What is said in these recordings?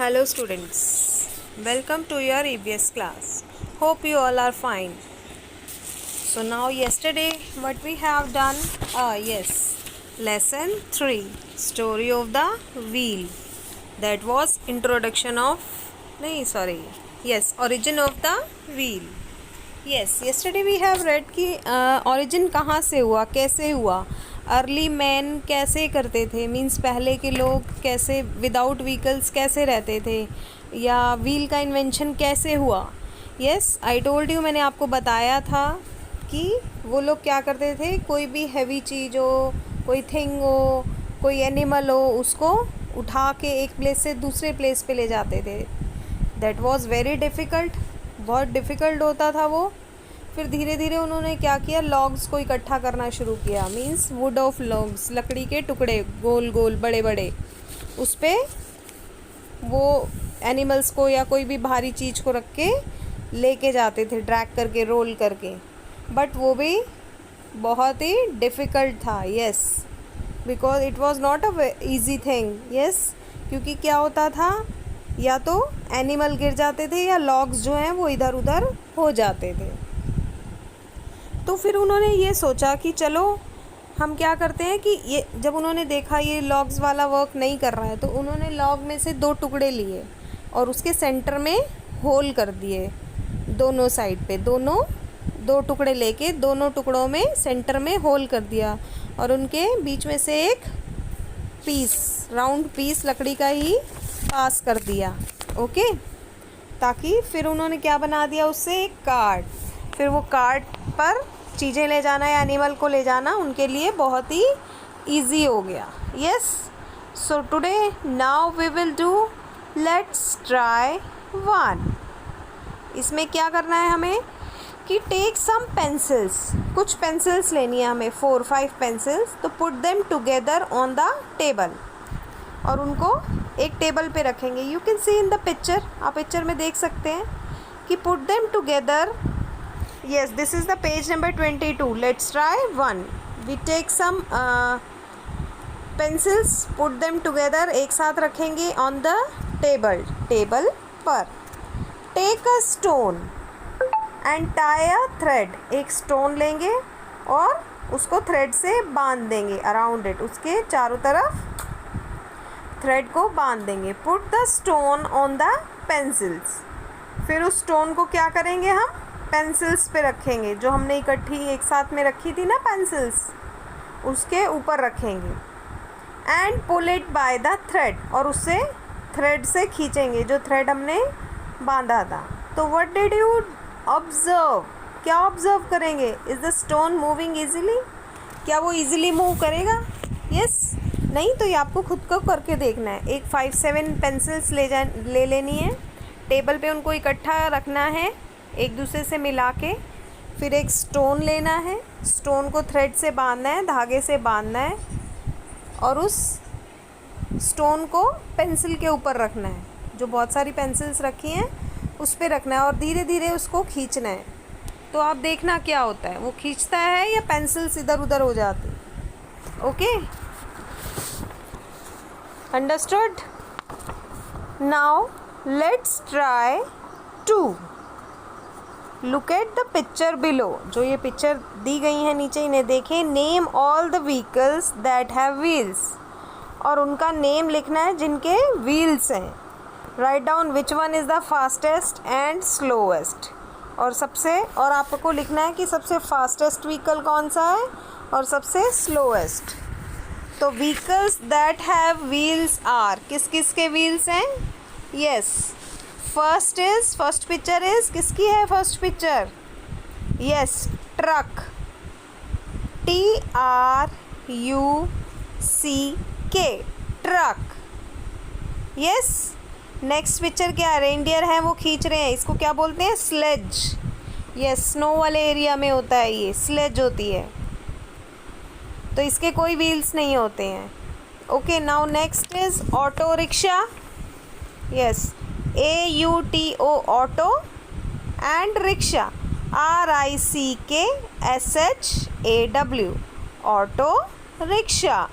Hello students, welcome to your EVS class. Hope you all are fine. So now yesterday what we have done, lesson 3, story of the wheel. That was introduction of, origin of the wheel. Yes, yesterday we have read कि origin कहाँ से हुआ, कैसे हुआ, early man कैसे करते थे, means पहले के लोग कैसे विदाउट व्हीकल्स कैसे रहते थे, या व्हील का इन्वेंशन कैसे हुआ. यस, आई टोल्ड यू, मैंने आपको बताया था कि वो लोग क्या करते थे, कोई भी हैवी चीज़ हो, कोई थिंग हो, कोई एनिमल हो, उसको उठा के एक प्लेस से दूसरे प्लेस पे ले जाते थे. दैट वाज वेरी डिफ़िकल्ट, बहुत डिफ़िकल्ट होता था वो. फिर धीरे धीरे उन्होंने क्या किया, लॉग्स को इकट्ठा करना शुरू किया, मीन्स वुड ऑफ लॉग्स, लकड़ी के टुकड़े गोल गोल बड़े बड़े, उस पर वो एनिमल्स को या कोई भी भारी चीज़ को रख के लेके जाते थे, ड्रैग करके, रोल करके. बट वो भी बहुत ही डिफ़िकल्ट था. Yes, because it was not a easy thing. Yes, क्योंकि क्या होता था, या तो एनिमल गिर जाते थे या लॉग्स जो हैं वो इधर उधर हो जाते थे. तो फिर उन्होंने ये सोचा कि चलो हम क्या करते हैं कि ये, जब उन्होंने देखा ये लॉग्स वाला वर्क नहीं कर रहा है, तो उन्होंने लॉग में से 2 टुकड़े लिए और उसके सेंटर में होल कर दिए, दोनों साइड पे. 2 टुकड़े लेके दोनों टुकड़ों में सेंटर में होल कर दिया और उनके बीच में से एक पीस, राउंड पीस लकड़ी का ही पास कर दिया. ओके, ताकि फिर उन्होंने क्या बना दिया, उससे एक कार्ट. फिर वो कार्ट पर चीज़ें ले जाना या एनिमल को ले जाना उनके लिए बहुत ही ईजी हो गया. Yes, so today now we will do let's try 1. इसमें क्या करना है हमें कि टेक सम पेंसिल्स, कुछ पेंसिल्स लेनी है हमें, 4-5 पेंसिल्स. तो put them together on the table, और उनको एक टेबल पे रखेंगे. You can see in the picture, आप पिक्चर में देख सकते हैं कि put them together. Yes, this is the page number 22. Let's try 1. We take some pencils, put them together, एक साथ रखेंगे on the table पर. Take a stone and tie a thread. एक stone लेंगे और उसको thread से बांध देंगे around it, उसके चारों तरफ thread को बांध देंगे. Put the stone on the pencils. फिर उस stone को क्या करेंगे, हम पेंसिल्स पे रखेंगे, जो हमने इकट्ठी एक साथ में रखी थी ना पेंसिल्स, उसके ऊपर रखेंगे. And pull it by the thread, और उससे थ्रेड से खींचेंगे जो थ्रेड हमने बांधा था. तो व्हाट डिड यू ऑब्जर्व, क्या ऑब्जर्व करेंगे, is the stone moving easily, क्या वो ईजिली मूव करेगा. यस, नहीं तो ये आपको खुद को करके देखना है. एक 5-7 पेंसिल्स ले लेनी है, टेबल पे उनको इकट्ठा रखना है एक दूसरे से मिला के. फिर एक स्टोन लेना है, स्टोन को थ्रेड से बांधना है, धागे से बांधना है, और उस स्टोन को पेंसिल के ऊपर रखना है, जो बहुत सारी पेंसिल्स रखी हैं उस पर रखना है, और धीरे धीरे उसको खींचना है. तो आप देखना क्या होता है, वो खींचता है या पेंसिल्स इधर उधर हो जाती. Okay, understood. Now let's try 2. Look at the picture below, जो ये पिक्चर दी गई है नीचे, इन्हें देखें. Name all the vehicles that have wheels, और उनका नेम लिखना है जिनके व्हील्स हैं. Write down which one is the fastest and slowest, और आपको लिखना है कि सबसे फास्टेस्ट व्हीकल कौन सा है और सबसे स्लोएस्ट. तो vehicles that have wheels are, किस किस के व्हील्स हैं. यस, फर्स्ट पिक्चर इज, किसकी है first picture. Yes, truck, TRUCK, truck. Yes, next picture क्या है, रेनडियर है, वो खींच रहे हैं, इसको क्या बोलते हैं, स्लेज. यस, स्नो वाले एरिया में होता है, ये स्लेज होती है, तो इसके कोई व्हील्स नहीं होते हैं. Okay, now next is auto rickshaw. Yes, AUTO, auto, and rickshaw, RICKSHAW, auto rickshaw.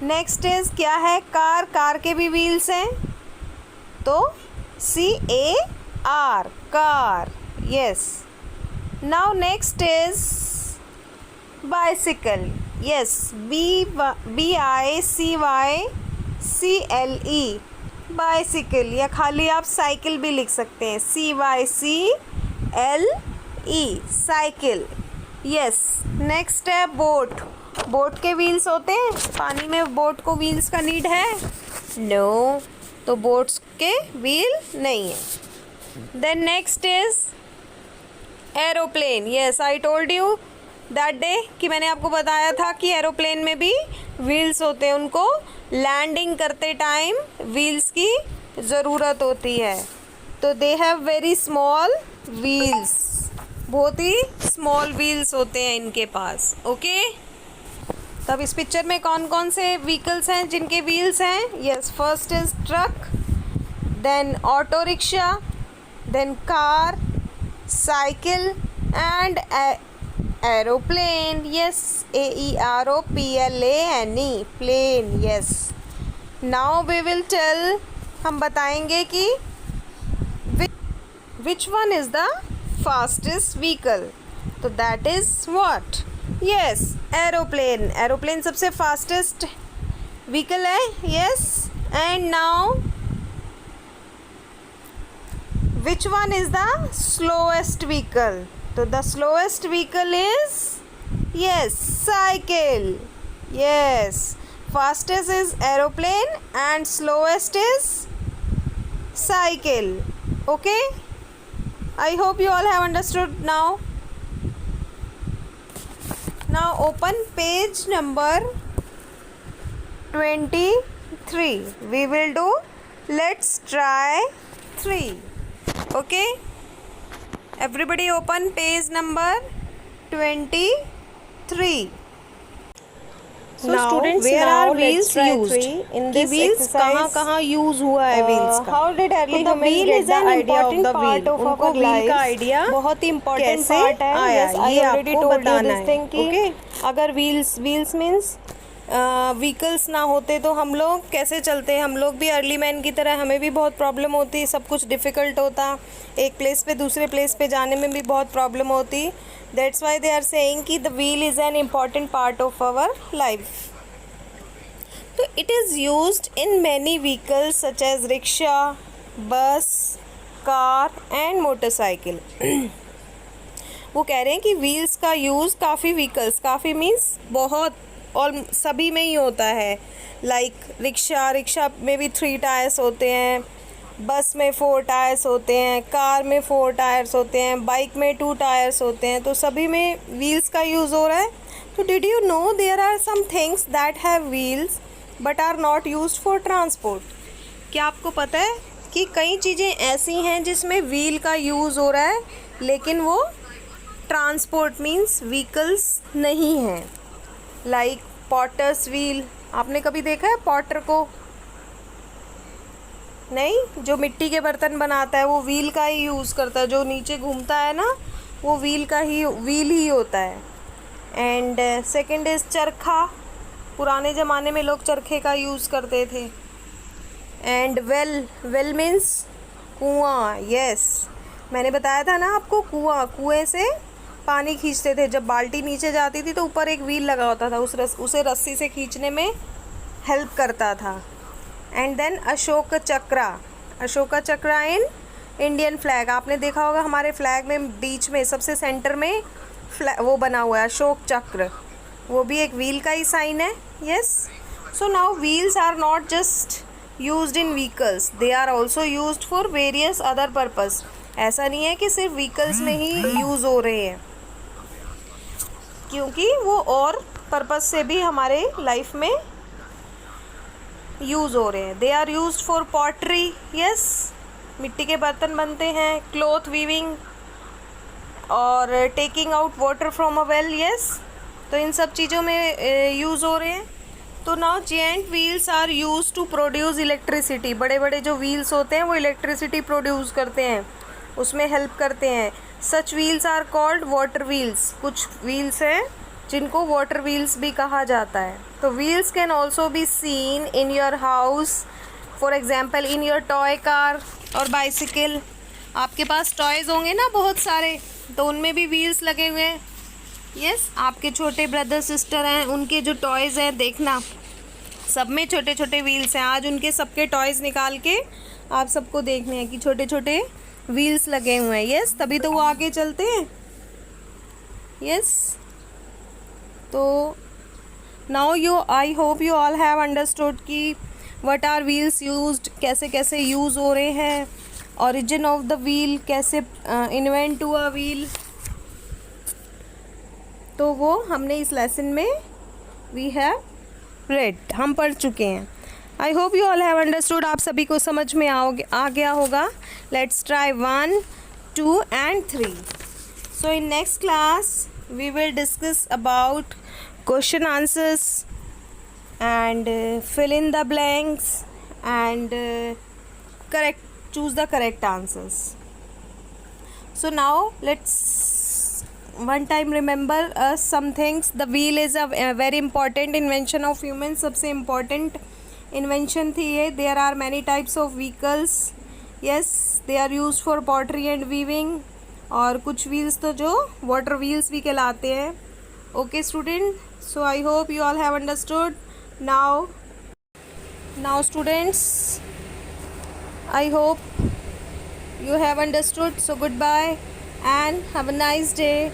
Next is क्या है, कार के भी व्हील्स हैं. तो CAR, car. Yes. Now next is bicycle. Yes, BICYCLE, bicycle, या खाली आप साइकिल भी लिख सकते हैं, CYCLE, साइकिल. यस. नेक्स्ट है बोट. बोट के व्हील्स होते हैं, पानी में बोट को व्हील्स का नीड है? नो, तो बोट्स के व्हील नहीं है. Then next is aeroplane. Yes, I told you that day कि मैंने आपको बताया था कि एरोप्लेन में भी व्हील्स होते हैं, उनको लैंडिंग करते टाइम व्हील्स की ज़रूरत होती है. तो they have very small wheels, बहुत ही स्मॉल व्हील्स होते हैं इनके पास. ओके. तब इस पिक्चर में कौन कौन से व्हीकल्स हैं जिनके व्हील्स हैं? Yes, first is truck, then auto rickshaw, then car, cycle and aeroplane. Yes, AEROPLANE, plane. Yes. Now we will tell, हम बताएंगे कि which one is the fastest vehicle. तो that is what? Yes, aeroplane. Aeroplane सबसे fastest vehicle है. Yes. And now which one is the slowest vehicle? तो the slowest vehicle is, yes, cycle. Yes, fastest is aeroplane and slowest is cycle. Okay, I hope you all have understood now. Now open page number 23. We will do let's try 3. Okay, everybody open page number 23. So now, students, where now are wheels used? in कि this wheels exercise, कहाँ use हुआ है wheels का? how did early तो the humans wheel get is the an idea of important the part wheel? of उनको our wheel lives. का idea बहुत ही important कैसे part है. आया? Yes, I ये already आपको told you बताना this है. thing कि Okay? अगर wheels means व्हीकल्स ना होते तो हम लोग कैसे चलते? हम लोग भी अर्ली मैन की तरह, हमें भी बहुत प्रॉब्लम होती, सब कुछ डिफ़िकल्ट होता, एक प्लेस पे दूसरे प्लेस पे जाने में भी बहुत प्रॉब्लम होती. That's why they are saying कि the wheel is an important part of our life. तो it is used in many vehicles such as rickshaw, bus, car and motorcycle. वो कह रहे हैं कि व्हील्स का यूज़ काफ़ी व्हीकल्स, काफ़ी मीन्स बहुत, और सभी में ही होता है. लाइक रिक्शा में भी 3 टायर्स होते हैं, बस में 4 टायर्स होते हैं, कार में 4 टायर्स होते हैं, बाइक में 2 टायर्स होते हैं. तो सभी में व्हील्स का यूज़ हो रहा है. तो did you know there are some things that have wheels but are not used for transport? क्या आपको पता है कि कई चीज़ें ऐसी हैं जिसमें व्हील का यूज़ हो रहा है लेकिन वो ट्रांसपोर्ट मीन्स व्हीकल्स नहीं हैं? Like potter's wheel. आपने कभी देखा है पॉटर को? नहीं. जो मिट्टी के बर्तन बनाता है वो व्हील का ही यूज़ करता है, जो नीचे घूमता है ना वो व्हील ही होता है. एंड सेकंड इज़ चरखा. पुराने ज़माने में लोग चरखे का यूज़ करते थे. एंड वेल मीन्स कुआं. यस, मैंने बताया था ना आपको, कुएं से पानी खींचते थे. जब बाल्टी नीचे जाती थी तो ऊपर एक व्हील लगा होता था, उसे रस्सी से खींचने में हेल्प करता था. And then Ashoka Chakra in Indian flag. आपने देखा होगा हमारे फ्लैग में बीच में सबसे सेंटर में वो बना हुआ है अशोक चक्र, वो भी एक व्हील का ही साइन है. Yes. So now wheels are not just used in vehicles, they are also used for various other purpose. ऐसा नहीं है कि सिर्फ व्हीकल्स में ही यूज़ हो रहे हैं, क्योंकि वो और पर्पस से भी हमारे लाइफ में यूज़ हो रहे हैं. They are used for pottery. Yes, मिट्टी के बर्तन बनते हैं. क्लॉथ वीविंग और taking out water from a well. Yes, तो इन सब चीज़ों में यूज़ हो रहे हैं. तो now giant wheels are use to produce electricity. बड़े बड़े जो व्हील्स होते हैं वो इलेक्ट्रिसिटी प्रोड्यूस करते हैं, उसमें हेल्प करते हैं. Such wheels are called water wheels. कुछ व्हील्स हैं जिनको वाटर व्हील्स भी कहा जाता है. तो wheels can also be seen in your house for example in your toy car और बाइसिकल, आपके पास टॉयज़ होंगे ना बहुत सारे, तो उनमें भी व्हील्स लगे हुए हैं। यस, आपके छोटे ब्रदर सिस्टर हैं, उनके जो टॉयज़ हैं देखना, सब में छोटे छोटे व्हील्स हैं। आज उनके सबके टॉयज़ निकाल के आप सबको देखने हैं कि छोटे छोटे व्हील्स लगे हुए हैं। यस, तभी तो वो आगे चलते हैं। यस, तो now I hope you all have understood कि व्हाट आर व्हील्स यूज्ड, कैसे कैसे यूज़ हो रहे हैं, ओरिजिन ऑफ द व्हील, कैसे इन्वेंट हुआ व्हील, तो वो हमने इस लेसन में वी हैव रेड, हम पढ़ चुके हैं। I hope you all have understood, आप सभी को समझ में आ गया होगा। Let's try 1, 2 and 3. So in next class we will discuss about question answers and fill in the blanks and choose the correct answers. So now let's one time remember some things. The wheel is a very important invention of humans, सबसे important invention थी ये. There are many types of vehicles. Yes, they are used for pottery and weaving. और कुछ wheels तो जो water wheels भी कहलाते हैं. Okay student, so I hope you all have understood. Now students, I hope you have understood. So goodbye and have a nice day.